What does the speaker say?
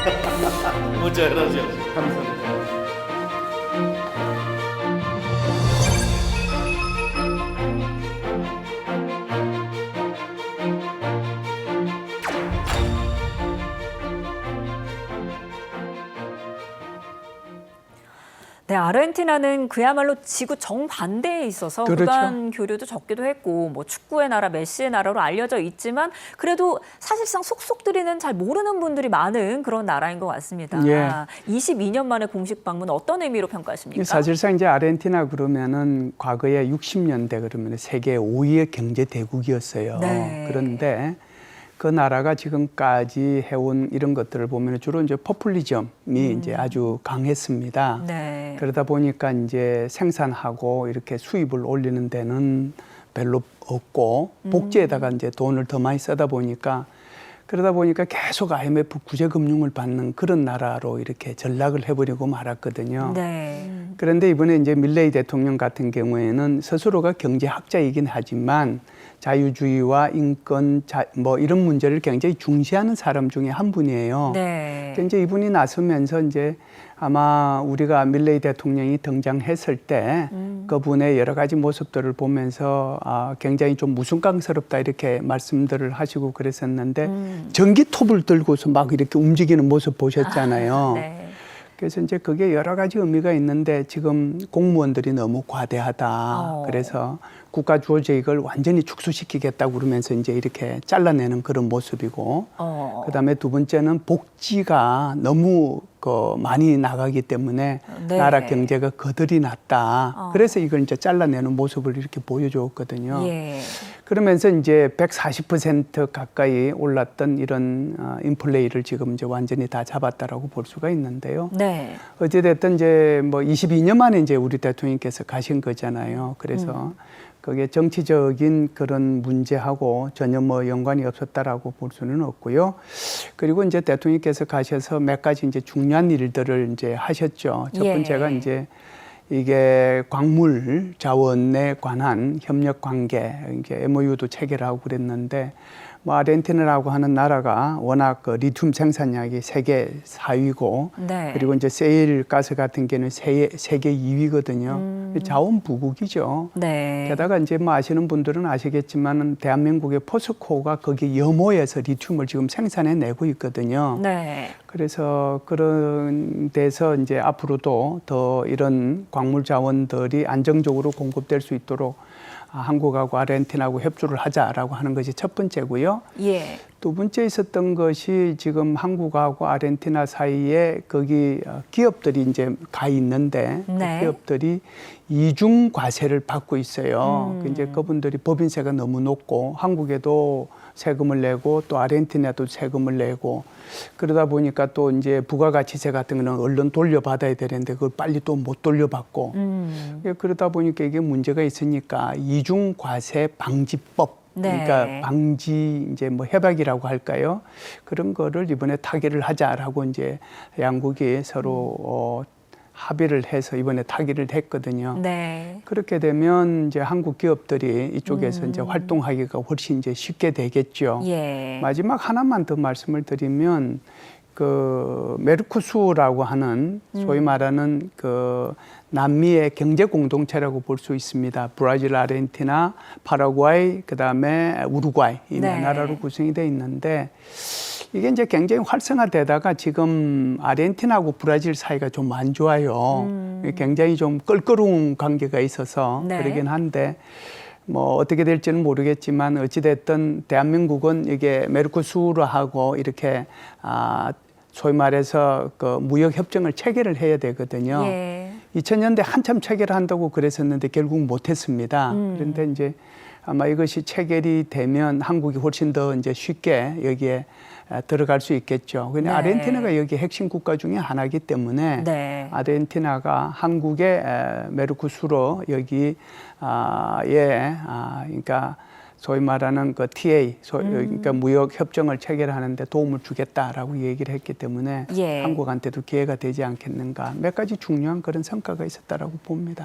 Muchas gracias. 감사합니다. 네, 아르헨티나는 그야말로 지구 정반대에 있어서 그렇죠. 구단 교류도 적기도 했고 뭐 축구의 나라, 메시의 나라로 알려져 있지만 그래도 사실상 속속들이는 잘 모르는 분들이 많은 그런 나라인 것 같습니다. 예. 22년 만에 공식 방문 어떤 의미로 평가하십니까? 사실상 이제 아르헨티나 그러면은 과거에 60년대 그러면 세계 5위의 경제 대국이었어요. 네. 그런데 그 나라가 지금까지 해온 이런 것들을 보면 주로 이제 포퓰리즘이 이제 아주 강했습니다. 네. 그러다 보니까 이제 생산하고 이렇게 수입을 올리는 데는 별로 없고 복지에다가 이제 돈을 더 많이 쓰다 보니까 그러다 보니까 계속 IMF 구제금융을 받는 그런 나라로 이렇게 전락을 해버리고 말았거든요. 네. 그런데 이번에 이제 밀레이 대통령 같은 경우에는 스스로가 경제학자이긴 하지만 자유주의와 인권, 뭐 이런 문제를 굉장히 중시하는 사람 중에 한 분이에요. 네. 그러니까 이제 이분이 나서면서 이제 아마 우리가 밀레이 대통령이 등장했을 때 그분의 여러 가지 모습들을 보면서 굉장히 좀 무슨깡스럽다 이렇게 말씀들을 하시고 그랬었는데 전기톱을 들고서 막 이렇게 움직이는 모습 보셨잖아요. 네. 그래서 이제 그게 여러 가지 의미가 있는데 지금 공무원들이 너무 과대하다. 그래서 국가 주어재익을 완전히 축소시키겠다고 그러면서 이제 이렇게 잘라내는 그런 모습이고 그다음에 두 번째는 복지가 너무 많이 나가기 때문에 네. 나라 경제가 거덜이 났다. 그래서 이걸 이제 잘라내는 모습을 이렇게 보여주었거든요. 예. 그러면서 이제 140% 가까이 올랐던 이런 인플레이를 지금 이제 완전히 다 잡았다라고 볼 수가 있는데요. 네. 어찌됐든 이제 뭐 22년 만에 이제 우리 대통령께서 가신 거잖아요. 그래서 그게 정치적인 그런 문제하고 전혀 뭐 연관이 없었다라고 볼 수는 없고요. 그리고 이제 대통령께서 가셔서 몇 가지 이제 중요한 일들을 이제 하셨죠. 첫 번째가 이제 이게 광물 자원에 관한 협력 관계, 이게 MOU도 체결하고 그랬는데 뭐 아르헨티나라고 하는 나라가 워낙 그 리튬 생산량이 세계 4위고 네. 그리고 이제 세일 가스 같은 경우는 세계 2위거든요. 자원 부국이죠. 네. 게다가 이제 뭐 아시는 분들은 아시겠지만 대한민국의 포스코가 거기 염호에서 리튬을 지금 생산해 내고 있거든요. 네. 그래서 그런 데서 이제 앞으로도 더 이런 광물 자원들이 안정적으로 공급될 수 있도록 한국하고 아르헨티나하고 협조를 하자라고 하는 것이 첫 번째고요. 예. 두 번째 있었던 것이 지금 한국하고 아르헨티나 사이에 거기 기업들이 이제 가 있는데 네. 그 기업들이 이중 과세를 받고 있어요. 이제 그분들이 법인세가 너무 높고 한국에도 세금을 내고 또 아르헨티나도 세금을 내고 그러다 보니까 또 이제 부가가치세 같은 거는 얼른 돌려받아야 되는데 그걸 빨리 또 못 돌려받고 그러다 보니까 이게 문제가 있으니까 이중과세 방지법 네. 그러니까 방지 이제 뭐 협약이라고 할까요? 그런 거를 이번에 타결을 하자라고 이제 양국이 서로 합의를 해서 이번에 타결을 했거든요. 네. 그렇게 되면 이제 한국 기업들이 이쪽에서 이제 활동하기가 훨씬 이제 쉽게 되겠죠. 예. 마지막 하나만 더 말씀을 드리면 그 메르코수라고 하는 소위 말하는 그 남미의 경제 공동체라고 볼 수 있습니다. 브라질, 아르헨티나, 파라과이, 그다음에 우루과이 이 네 나라로 구성이 돼 있는데 이게 이제 굉장히 활성화되다가 지금 아르헨티나하고 브라질 사이가 좀 안 좋아요. 굉장히 좀 껄끄러운 관계가 있어서 네. 그러긴 한데 뭐 어떻게 될지는 모르겠지만 어찌됐든 대한민국은 이게 메르코수르하고 이렇게 소위 말해서 그 무역 협정을 체결을 해야 되거든요. 예. 2000년대 한참 체결한다고 그랬었는데 결국 못했습니다. 그런데 이제 아마 이것이 체결이 되면 한국이 훨씬 더 이제 쉽게 여기에 들어갈 수 있겠죠. 근데 네. 아르헨티나가 여기 핵심 국가 중에 하나이기 때문에 네. 아르헨티나가 한국의 메르코수르 여기 그러니까 소위 말하는 그 TA, 그러니까 무역 협정을 체결하는데 도움을 주겠다라고 얘기를 했기 때문에 예. 한국한테도 기회가 되지 않겠는가 몇 가지 중요한 그런 성과가 있었다라고 봅니다.